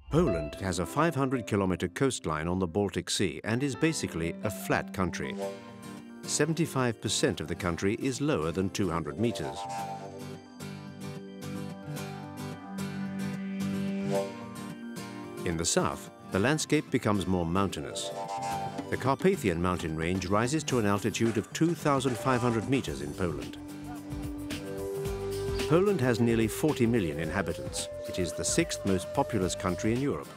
Poland has a 500-kilometer coastline on the Baltic Sea and is basically a flat country. 75% of the country is lower than 200 meters. In the south, the landscape becomes more mountainous. The Carpathian mountain range rises to an altitude of 2,500 meters in Poland. Poland has nearly 40 million inhabitants. It is the sixth most populous country in Europe.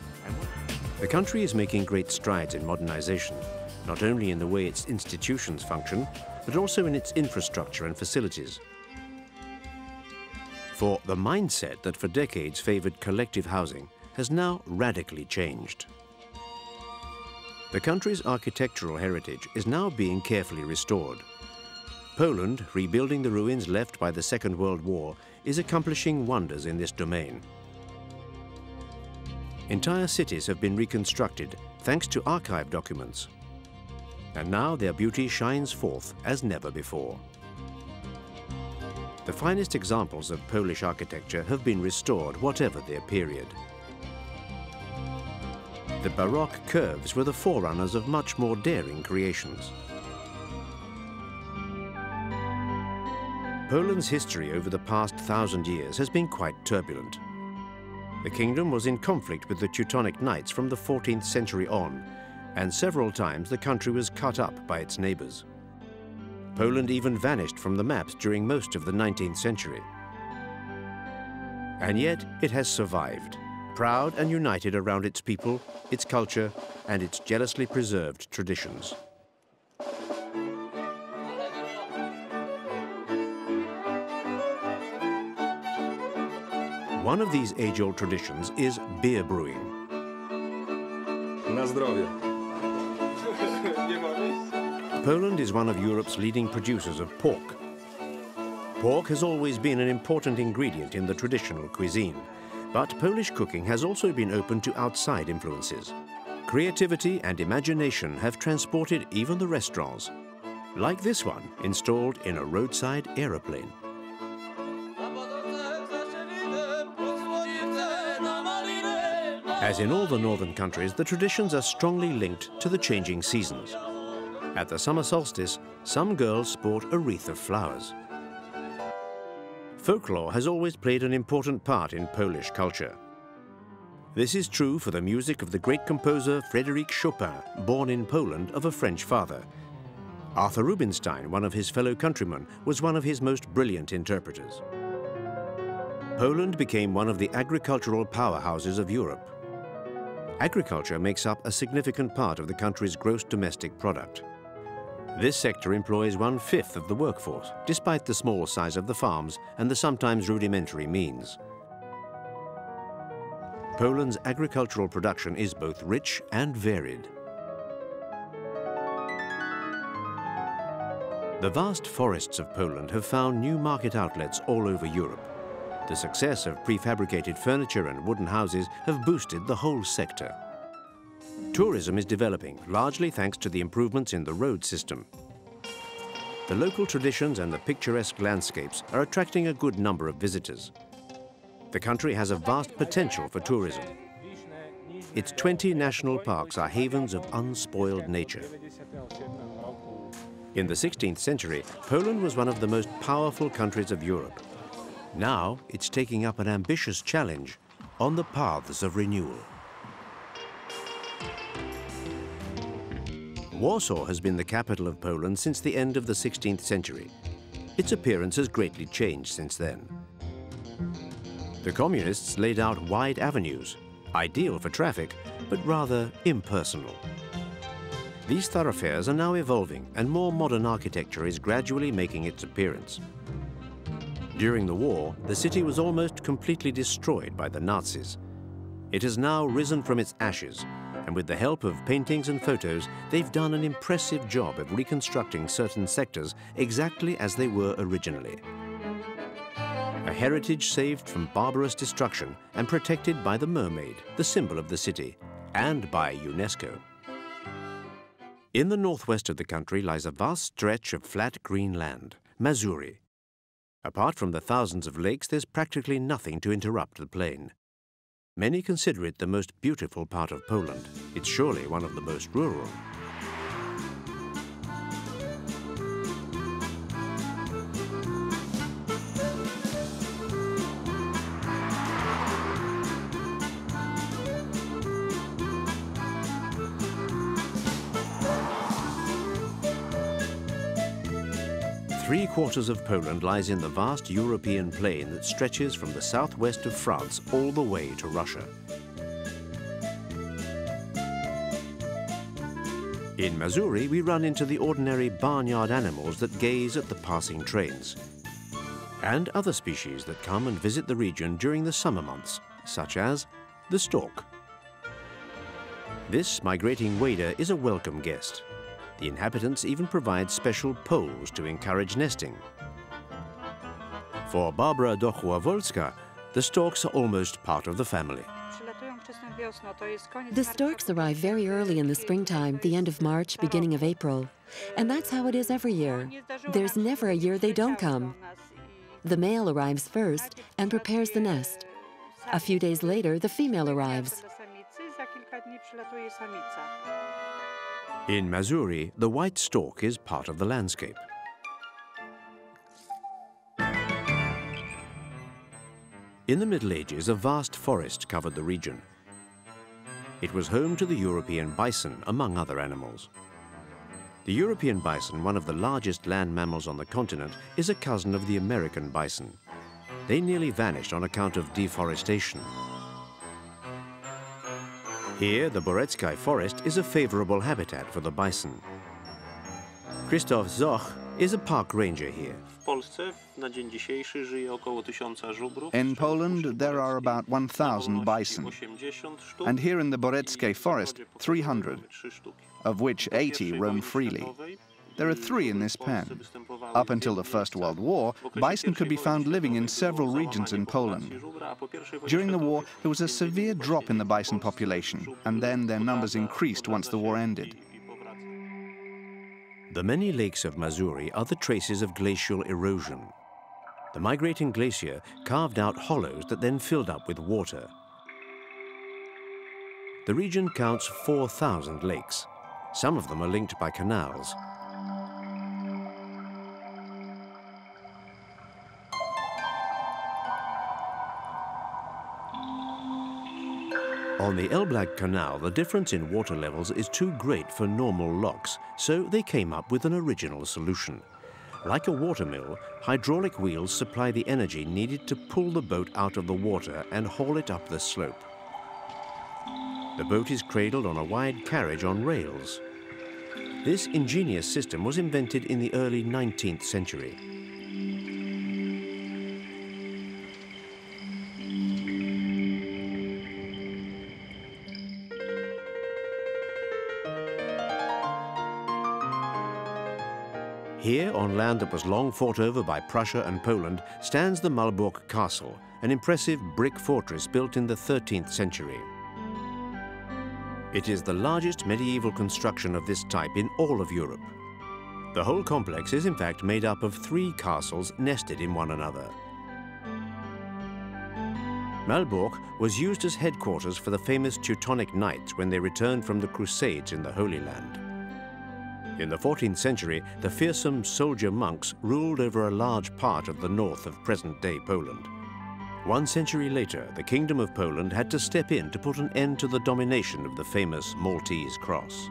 The country is making great strides in modernization, not only in the way its institutions function, but also in its infrastructure and facilities. For the mindset that for decades favored collective housing has now radically changed. The country's architectural heritage is now being carefully restored. Poland, rebuilding the ruins left by the Second World War, is accomplishing wonders in this domain. Entire cities have been reconstructed thanks to archive documents. And now their beauty shines forth as never before. The finest examples of Polish architecture have been restored, whatever their period. The Baroque curves were the forerunners of much more daring creations. Poland's history over the past 1,000 years has been quite turbulent. The kingdom was in conflict with the Teutonic Knights from the 14th century on, and several times the country was cut up by its neighbors. Poland even vanished from the maps during most of the 19th century. And yet it has survived, proud and united around its people, its culture, and its jealously preserved traditions. One of these age-old traditions is beer brewing. Na zdrowie. Poland is one of Europe's leading producers of pork. Pork has always been an important ingredient in the traditional cuisine, but Polish cooking has also been open to outside influences. Creativity and imagination have transported even the restaurants, like this one installed in a roadside aeroplane. As in all the northern countries, the traditions are strongly linked to the changing seasons. At the summer solstice, some girls sport a wreath of flowers. Folklore has always played an important part in Polish culture. This is true for the music of the great composer Frédéric Chopin, born in Poland of a French father. Arthur Rubinstein, one of his fellow countrymen, was one of his most brilliant interpreters. Poland became one of the agricultural powerhouses of Europe. Agriculture makes up a significant part of the country's gross domestic product. This sector employs 1/5 of the workforce, despite the small size of the farms and the sometimes rudimentary means. Poland's agricultural production is both rich and varied. The vast forests of Poland have found new market outlets all over Europe. The success of prefabricated furniture and wooden houses have boosted the whole sector. Tourism is developing, largely thanks to the improvements in the road system. The local traditions and the picturesque landscapes are attracting a good number of visitors. The country has a vast potential for tourism. Its 20 national parks are havens of unspoiled nature. In the 16th century, Poland was one of the most powerful countries of Europe. Now it's taking up an ambitious challenge on the paths of renewal. Warsaw has been the capital of Poland since the end of the 16th century. Its appearance has greatly changed since then. The communists laid out wide avenues, ideal for traffic, but rather impersonal. These thoroughfares are now evolving, and more modern architecture is gradually making its appearance. During the war, the city was almost completely destroyed by the Nazis. It has now risen from its ashes, and with the help of paintings and photos, they've done an impressive job of reconstructing certain sectors exactly as they were originally. A heritage saved from barbarous destruction and protected by the mermaid, the symbol of the city, and by UNESCO. In the northwest of the country lies a vast stretch of flat green land, Mazury. Apart from the thousands of lakes, there's practically nothing to interrupt the plain. Many consider it the most beautiful part of Poland. It's surely one of the most rural. Three-quarters of Poland lies in the vast European plain that stretches from the southwest of France all the way to Russia. In Mazuri, we run into the ordinary barnyard animals that gaze at the passing trains, and other species that come and visit the region during the summer months, such as the stork. This migrating wader is a welcome guest. The inhabitants even provide special poles to encourage nesting. For Barbara Dochwa-Wolska, the storks are almost part of the family. The storks arrive very early in the springtime, the end of March, beginning of April. And that's how it is every year. There's never a year they don't come. The male arrives first and prepares the nest. A few days later, the female arrives. In Mazuri, the white stork is part of the landscape. In the Middle Ages, a vast forest covered the region. It was home to the European bison, among other animals. The European bison, one of the largest land mammals on the continent, is a cousin of the American bison. They nearly vanished on account of deforestation. Here, the Borecki forest is a favorable habitat for the bison. Krzysztof Zoch is a park ranger here. In Poland, there are about 1,000 bison, and here in the Borecki forest, 300, of which 80 roam freely. There are 3 in this pen. Up until the First World War, bison could be found living in several regions in Poland. During the war, there was a severe drop in the bison population, and then their numbers increased once the war ended. The many lakes of Mazuri are the traces of glacial erosion. The migrating glacier carved out hollows that then filled up with water. The region counts 4,000 lakes. Some of them are linked by canals. On the Elblag Canal, the difference in water levels is too great for normal locks, so they came up with an original solution. Like a watermill, hydraulic wheels supply the energy needed to pull the boat out of the water and haul it up the slope. The boat is cradled on a wide carriage on rails. This ingenious system was invented in the early 19th century. Here, on land that was long fought over by Prussia and Poland, stands the Malbork Castle, an impressive brick fortress built in the 13th century. It is the largest medieval construction of this type in all of Europe. The whole complex is in fact made up of 3 castles nested in one another. Malbork was used as headquarters for the famous Teutonic Knights when they returned from the Crusades in the Holy Land. In the 14th century, the fearsome soldier monks ruled over a large part of the north of present-day Poland. 1 century later, the Kingdom of Poland had to step in to put an end to the domination of the famous Maltese cross.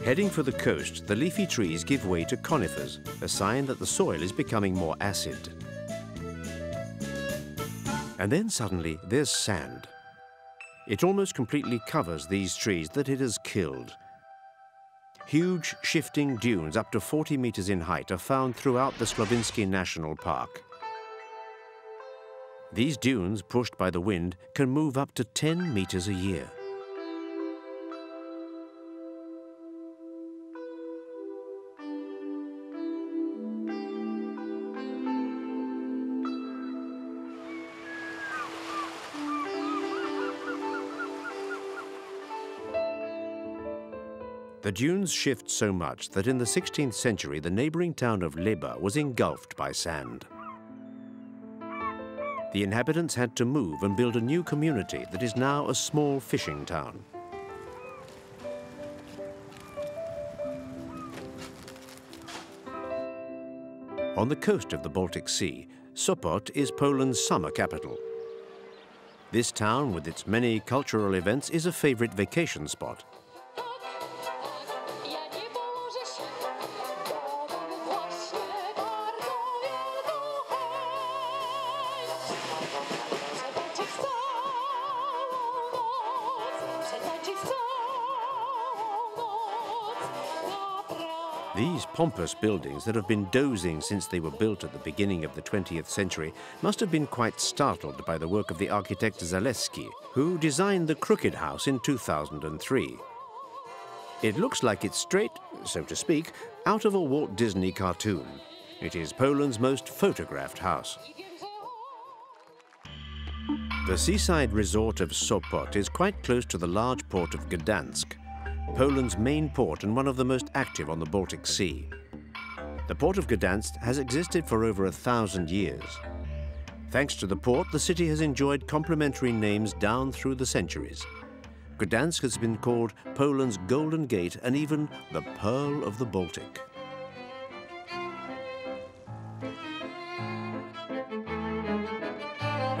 Heading for the coast, the leafy trees give way to conifers, a sign that the soil is becoming more acid. And then suddenly there's sand. It almost completely covers these trees that it has killed. Huge shifting dunes up to 40 meters in height are found throughout the Slovinsky National Park. These dunes, pushed by the wind, can move up to 10 meters a year. The The dunes shift so much that in the 16th century, the neighboring town of Leba was engulfed by sand. The inhabitants had to move and build a new community that is now a small fishing town. On the coast of the Baltic Sea, Sopot is Poland's summer capital. This town, with its many cultural events, is a favorite vacation spot. These pompous buildings that have been dozing since they were built at the beginning of the 20th century must have been quite startled by the work of the architect Zaleski, who designed the Crooked House in 2003. It looks like it's straight, so to speak, out of a Walt Disney cartoon. It is Poland's most photographed house. The seaside resort of Sopot is quite close to the large port of Gdansk, Poland's main port and one of the most active on the Baltic Sea. The port of Gdansk has existed for over 1,000 years. Thanks to the port, the city has enjoyed complimentary names down through the centuries. Gdansk has been called Poland's Golden Gate and even the Pearl of the Baltic.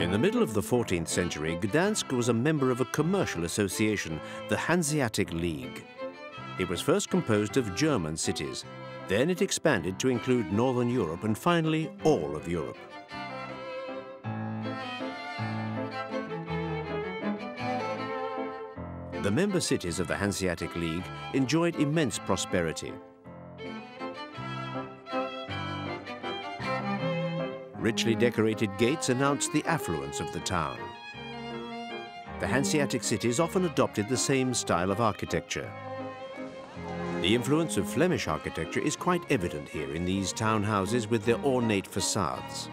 In the middle of the 14th century, Gdansk was a member of a commercial association, the Hanseatic League. It was first composed of German cities. Then it expanded to include Northern Europe and finally all of Europe. The member cities of the Hanseatic League enjoyed immense prosperity. Richly decorated gates announced the affluence of the town. The Hanseatic cities often adopted the same style of architecture. The influence of Flemish architecture is quite evident here in these townhouses with their ornate facades.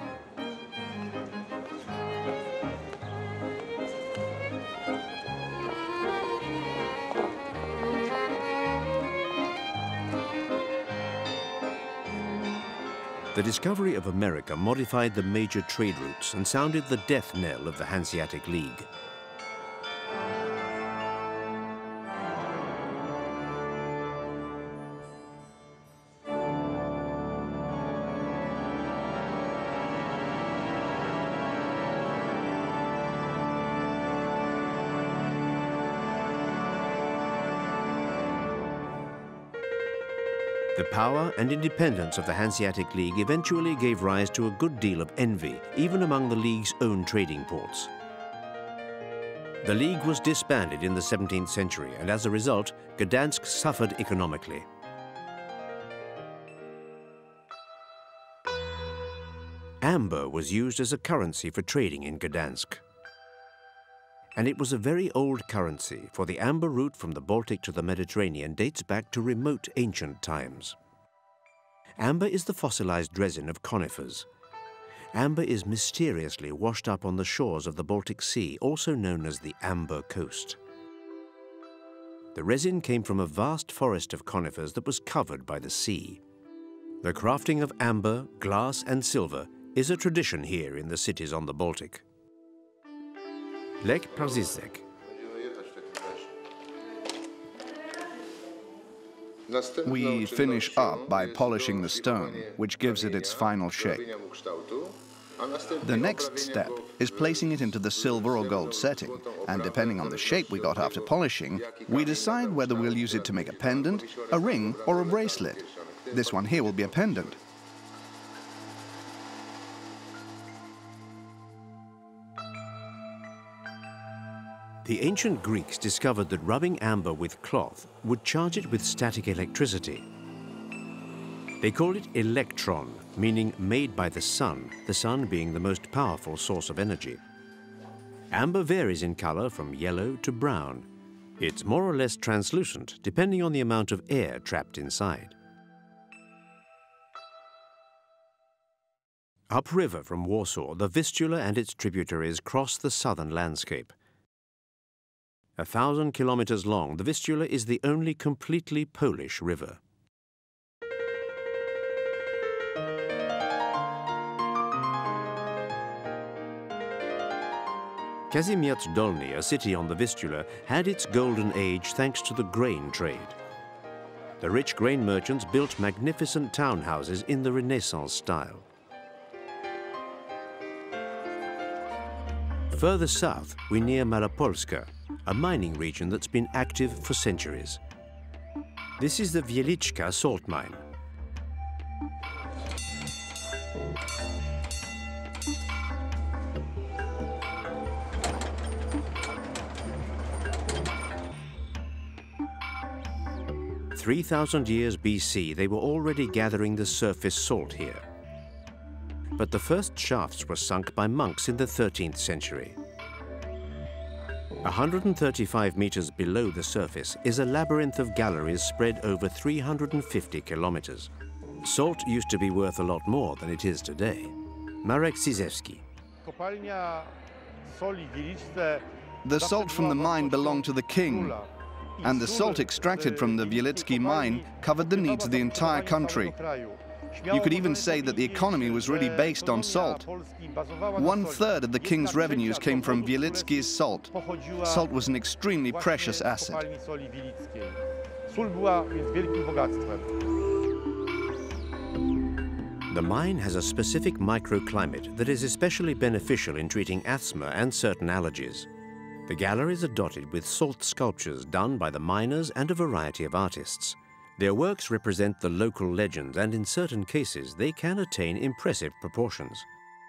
The discovery of America modified the major trade routes and sounded the death knell of the Hanseatic League. The power and independence of the Hanseatic League eventually gave rise to a good deal of envy, even among the League's own trading ports. The League was disbanded in the 17th century, and as a result, Gdansk suffered economically. Amber was used as a currency for trading in Gdansk. And it was a very old currency, for the amber route from the Baltic to the Mediterranean dates back to remote ancient times. Amber is the fossilized resin of conifers. Amber is mysteriously washed up on the shores of the Baltic Sea, also known as the Amber Coast. The resin came from a vast forest of conifers that was covered by the sea. The crafting of amber, glass and silver is a tradition here in the cities on the Baltic. Lech Parzysek. We finish up by polishing the stone, which gives it its final shape. The next step is placing it into the silver or gold setting, and depending on the shape we got after polishing, we decide whether we'll use it to make a pendant, a ring or a bracelet. This one here will be a pendant. The ancient Greeks discovered that rubbing amber with cloth would charge it with static electricity. They called it electron, meaning made by the sun being the most powerful source of energy. Amber varies in color from yellow to brown. It's more or less translucent, depending on the amount of air trapped inside. Upriver from Warsaw, the Vistula and its tributaries cross the southern landscape. 1,000 kilometers long, the Vistula is the only completely Polish river. Kazimierz Dolny, a city on the Vistula, had its golden age thanks to the grain trade. The rich grain merchants built magnificent townhouses in the Renaissance style. Further south, we're near Marapolska, a mining region that's been active for centuries. This is the Wieliczka salt mine. "3,000 years BC, they were already gathering the surface salt here. But the first shafts were sunk by monks in the 13th century. 135 meters below the surface is a labyrinth of galleries spread over 350 kilometers. Salt used to be worth a lot more than it is today. Marek Sizewski. The salt from the mine belonged to the king, and the salt extracted from the Wieliczki mine covered the needs of the entire country. You could even say that the economy was really based on salt. 1/3 of the king's revenues came from Wieliczki's salt. Salt was an extremely precious asset. The mine has a specific microclimate that is especially beneficial in treating asthma and certain allergies. The galleries are dotted with salt sculptures done by the miners and a variety of artists. Their works represent the local legends, and in certain cases they can attain impressive proportions.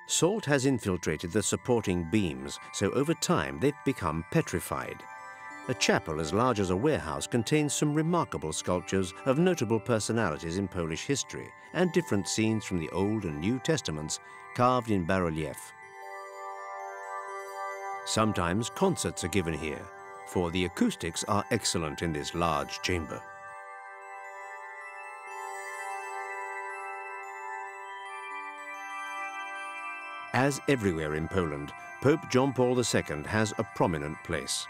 Salt has infiltrated the supporting beams, so over time they've become petrified. A chapel as large as a warehouse contains some remarkable sculptures of notable personalities in Polish history and different scenes from the Old and New Testaments carved in bas-relief. Sometimes concerts are given here, for the acoustics are excellent in this large chamber. As everywhere in Poland, Pope John Paul II has a prominent place.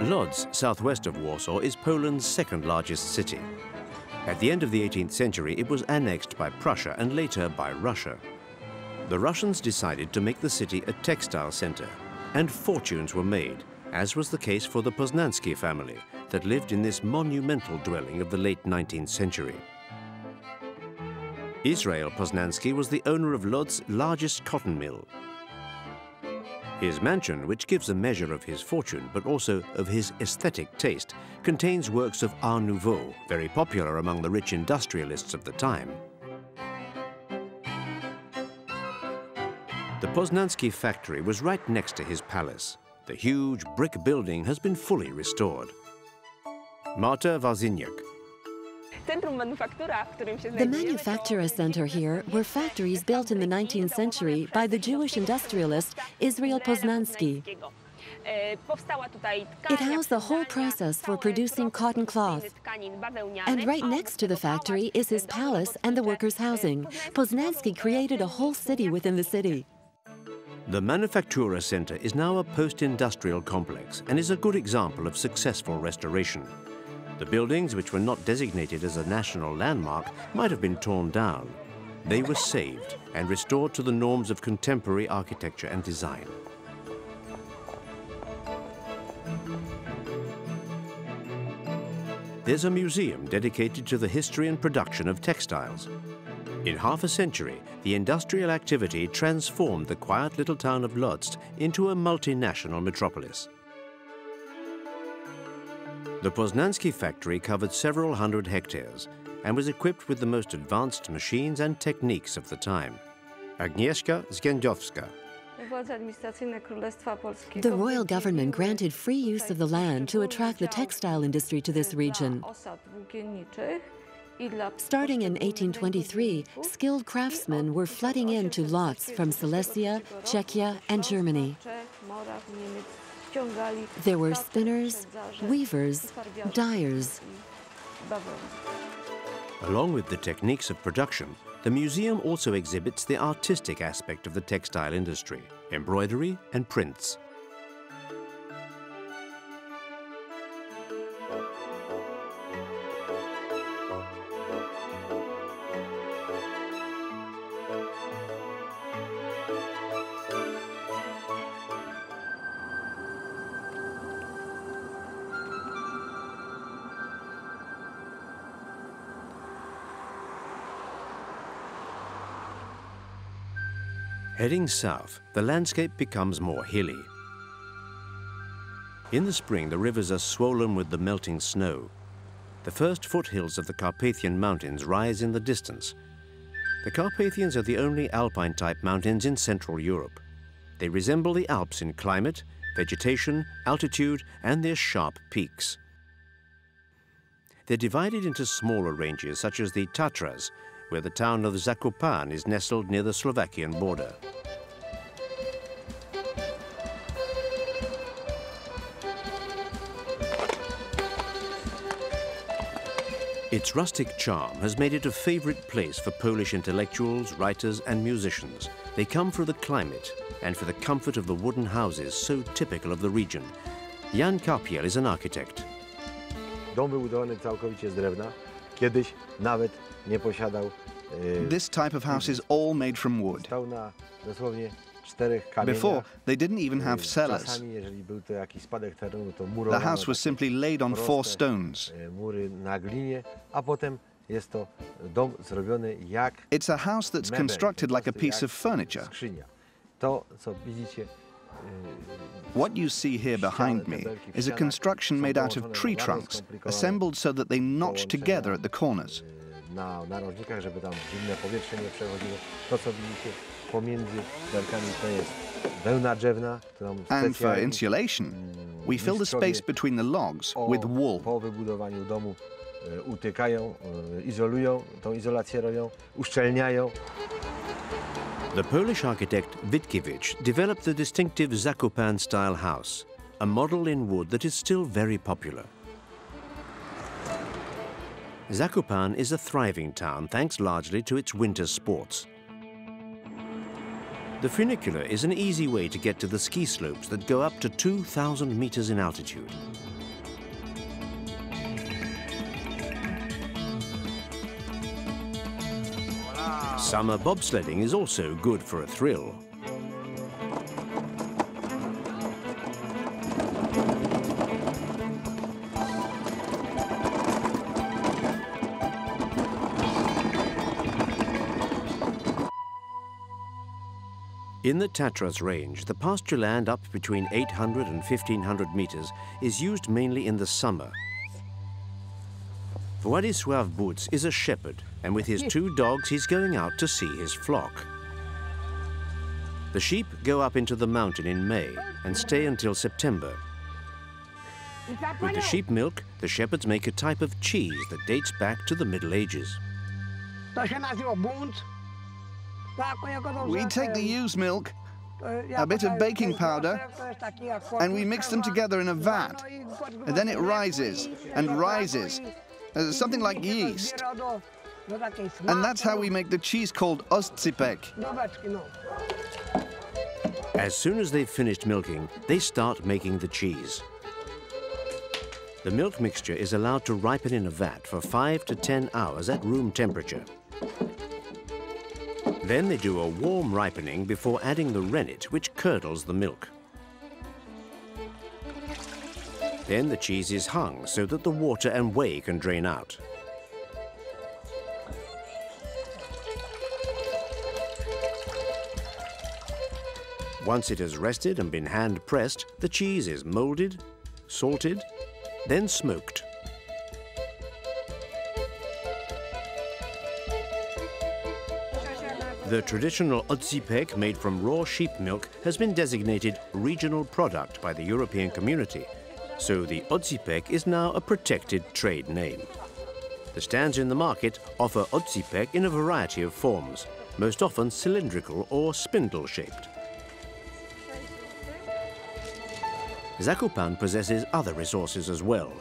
Lodz, southwest of Warsaw, is Poland's second largest city. At the end of the 18th century, it was annexed by Prussia and later by Russia. The Russians decided to make the city a textile center, and fortunes were made, as was the case for the Poznański family that lived in this monumental dwelling of the late 19th century. Israel Poznański was the owner of Lodz's largest cotton mill. His mansion, which gives a measure of his fortune but also of his aesthetic taste, contains works of Art Nouveau, very popular among the rich industrialists of the time. The Poznański factory was right next to his palace. The huge brick building has been fully restored. Marta Warzyniak. The manufactura center here were factories built in the 19th century by the Jewish industrialist Israel Poznański. It housed the whole process for producing cotton cloth. And right next to the factory is his palace and the workers' housing. Poznański created a whole city within the city. The Manufactura Center is now a post-industrial complex and is a good example of successful restoration. The buildings, which were not designated as a national landmark, might have been torn down. They were saved and restored to the norms of contemporary architecture and design. There's a museum dedicated to the history and production of textiles. In half a century, the industrial activity transformed the quiet little town of Lodz into a multinational metropolis. The Poznański factory covered several hundred hectares and was equipped with the most advanced machines and techniques of the time. Agnieszka Zgędziowska. The royal government granted free use of the land to attract the textile industry to this region. Starting in 1823, skilled craftsmen were flooding into Lodz from Silesia, Czechia, and Germany. There were spinners, weavers, dyers. Along with the techniques of production, the museum also exhibits the artistic aspect of the textile industry, embroidery and prints. Heading south, the landscape becomes more hilly. In the spring, the rivers are swollen with the melting snow. The first foothills of the Carpathian mountains rise in the distance. The Carpathians are the only alpine-type mountains in Central Europe. They resemble the Alps in climate, vegetation, altitude, and their sharp peaks. They're divided into smaller ranges, such as the Tatras, where the town of Zakupan is nestled near the Slovakian border. Its rustic charm has made it a favorite place for Polish intellectuals, writers, and musicians. They come for the climate and for the comfort of the wooden houses so typical of the region. Jan Carpathian is an architect. Dom wybudowany całkowicie z drewna. Kiedyś nawet nie posiadał. This type of house is all made from wood. Stał na dosłownie 4 kamieniach. Before, they didn't even have cellars. Czasami, jeżeli był to jakiś spadek terenu, to The murowano house was simply laid on 4 stones. mury na glinie, a potem jest to dom zrobiony jak It's a house that's mebel, constructed like a po prostu piece jak of furniture. skrzynia. To, co widzicie, What you see here behind me is a construction made out of tree trunks, assembled so that they notch together at the corners. na narożnikach, żeby tam zimne powietrze nie przechodziło. To, co widzicie pomiędzy belkami, to jest wełna drzewna, którą And for specjalnie insulation, we fill the space between the logs with wool. po wybudowaniu domu utykają, izolują, tą izolację robią, uszczelniają. The Polish architect Witkiewicz developed the distinctive Zakupan-style house, a model in wood that is still very popular. Zakupan is a thriving town thanks largely to its winter sports. The funicular is an easy way to get to the ski slopes that go up to 2,000 meters in altitude. Summer bobsledding is also good for a thrill. In the Tatras range, the pasture land up between 800 and 1,500 meters is used mainly in the summer. Władysław Butz is a shepherd, and with his 2 dogs he's going out to see his flock. The sheep go up into the mountain in May and stay until September. With the sheep milk, the shepherds make a type of cheese that dates back to the Middle Ages. We take the ewe's milk, a bit of baking powder, and we mix them together in a vat. And then it rises and rises, something like yeast. And that's how we make the cheese called oscypek. As soon as they've finished milking, they start making the cheese. The milk mixture is allowed to ripen in a vat for 5 to 10 hours at room temperature. Then they do a warm ripening before adding the rennet, which curdles the milk. Then the cheese is hung so that the water and whey can drain out. Once it has rested and been hand-pressed, the cheese is molded, salted, then smoked. The traditional odzypek made from raw sheep milk has been designated regional product by the European community, so the odzypek is now a protected trade name. The stands in the market offer odzypek in a variety of forms, most often cylindrical or spindle-shaped. Zakupan possesses other resources as well,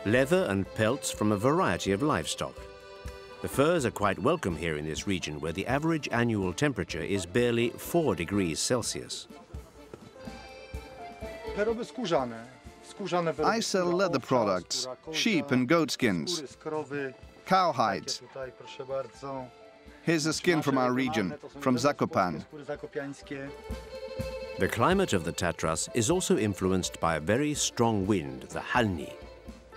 leather and pelts from a variety of livestock. The furs are quite welcome here in this region, where the average annual temperature is barely 4 degrees Celsius. I sell leather products, sheep and goat skins, cow hides. Here's a skin from our region, from Zakupan. The climate of the Tatras is also influenced by a very strong wind, the Halni.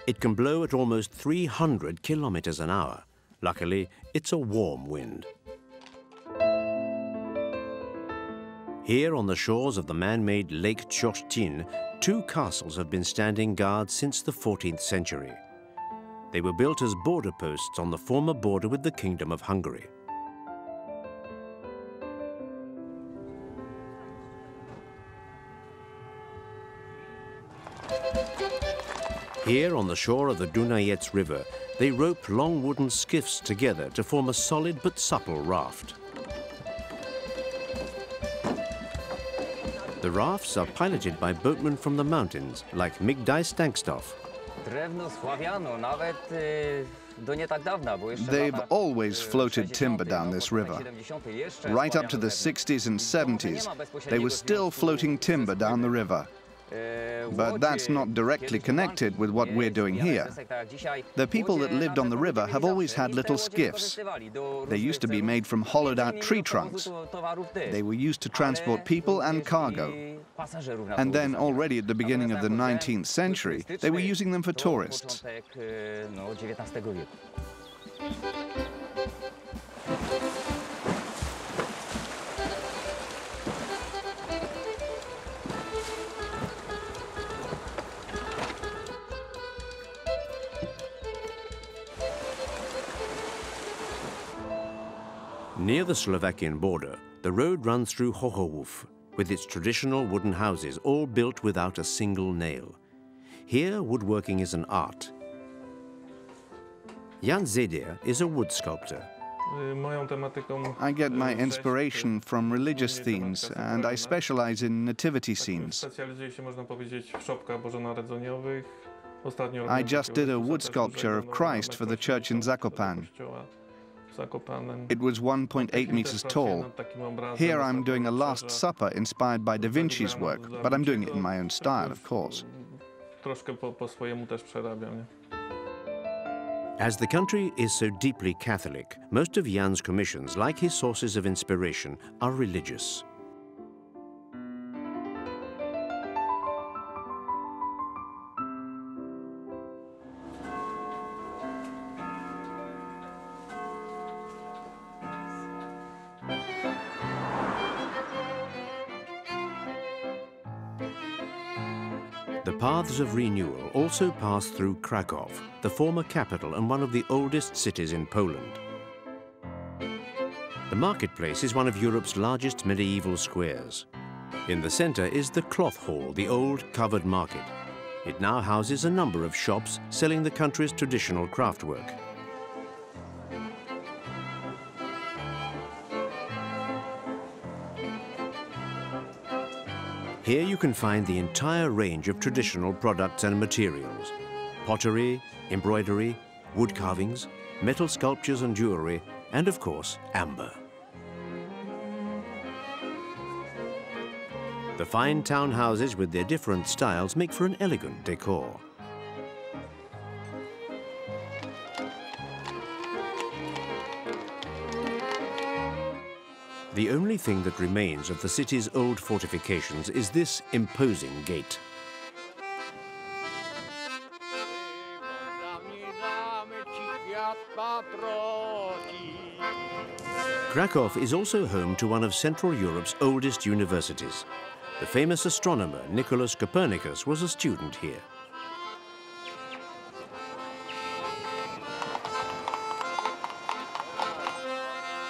It can blow at almost 300 kilometers an hour. Luckily, it's a warm wind. Here on the shores of the man-made Lake Tchortin, 2 castles have been standing guard since the 14th century. They were built as border posts on the former border with the Kingdom of Hungary. Here on the shore of the Dunajec River, they rope long wooden skiffs together to form a solid but supple raft. The rafts are piloted by boatmen from the mountains, like Migdaj Stankstoff. They've always floated timber down this river. Right up to the 60s and 70s, they were still floating timber down the river. But that's not directly connected with what we're doing here. The people that lived on the river have always had little skiffs. They used to be made from hollowed-out tree trunks. They were used to transport people and cargo. And then already at the beginning of the 19th century, they were using them for tourists. Near the Slovakian border, the road runs through Hochowów, with its traditional wooden houses all built without a single nail. Here, woodworking is an art. Jan Zedier is a wood sculptor. I get my inspiration from religious themes, and I specialize in nativity scenes. I just did a wood sculpture of Christ for the church in Zakupan. It was 1.8 meters tall. Here I'm doing a Last Supper inspired by Da Vinci's work, but I'm doing it in my own style, of course. As the country is so deeply Catholic, most of Jan's commissions, like his sources of inspiration, are religious. The paths of renewal also pass through Krakow, the former capital and one of the oldest cities in Poland. The marketplace is one of Europe's largest medieval squares. In the center is the cloth hall, the old covered market. It now houses a number of shops selling the country's traditional craftwork. Here you can find the entire range of traditional products and materials: pottery, embroidery, wood carvings, metal sculptures and jewelry, and of course, amber. The fine townhouses with their different styles make for an elegant decor. The only thing that remains of the city's old fortifications is this imposing gate. Krakow is also home to one of Central Europe's oldest universities. The famous astronomer Nicholas Copernicus was a student here.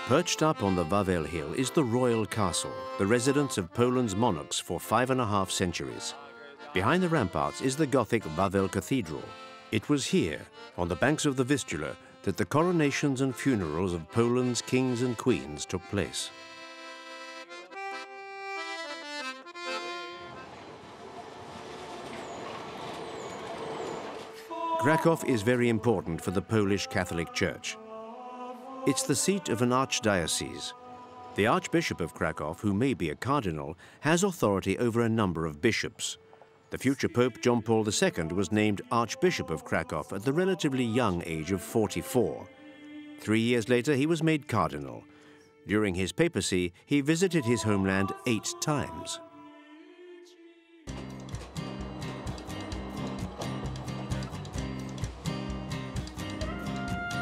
Perched up on the Wawel Hill is the Royal Castle, the residence of Poland's monarchs for 5.5 centuries. Behind the ramparts is the Gothic Wawel Cathedral. It was here, on the banks of the Vistula, that the coronations and funerals of Poland's kings and queens took place. Krakow is very important for the Polish Catholic Church. It's the seat of an archdiocese. The Archbishop of Krakow, who may be a cardinal, has authority over a number of bishops. The future Pope John Paul II was named Archbishop of Krakow at the relatively young age of 44. 3 years later, he was made cardinal. During his papacy, he visited his homeland 8 times.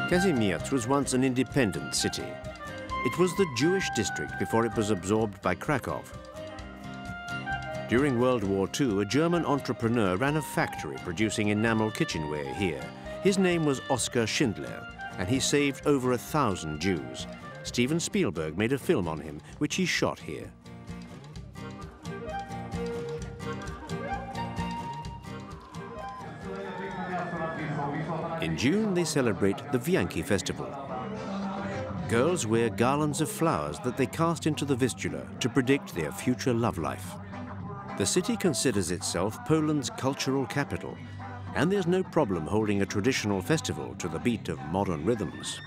Kazimierz was once an independent city. It was the Jewish district before it was absorbed by Krakow. During World War II, a German entrepreneur ran a factory producing enamel kitchenware here. His name was Oskar Schindler, and he saved over 1,000 Jews. Steven Spielberg made a film on him, which he shot here. In June, they celebrate the Wianki festival. Girls wear garlands of flowers that they cast into the Vistula to predict their future love life. The city considers itself Poland's cultural capital, and there's no problem holding a traditional festival to the beat of modern rhythms.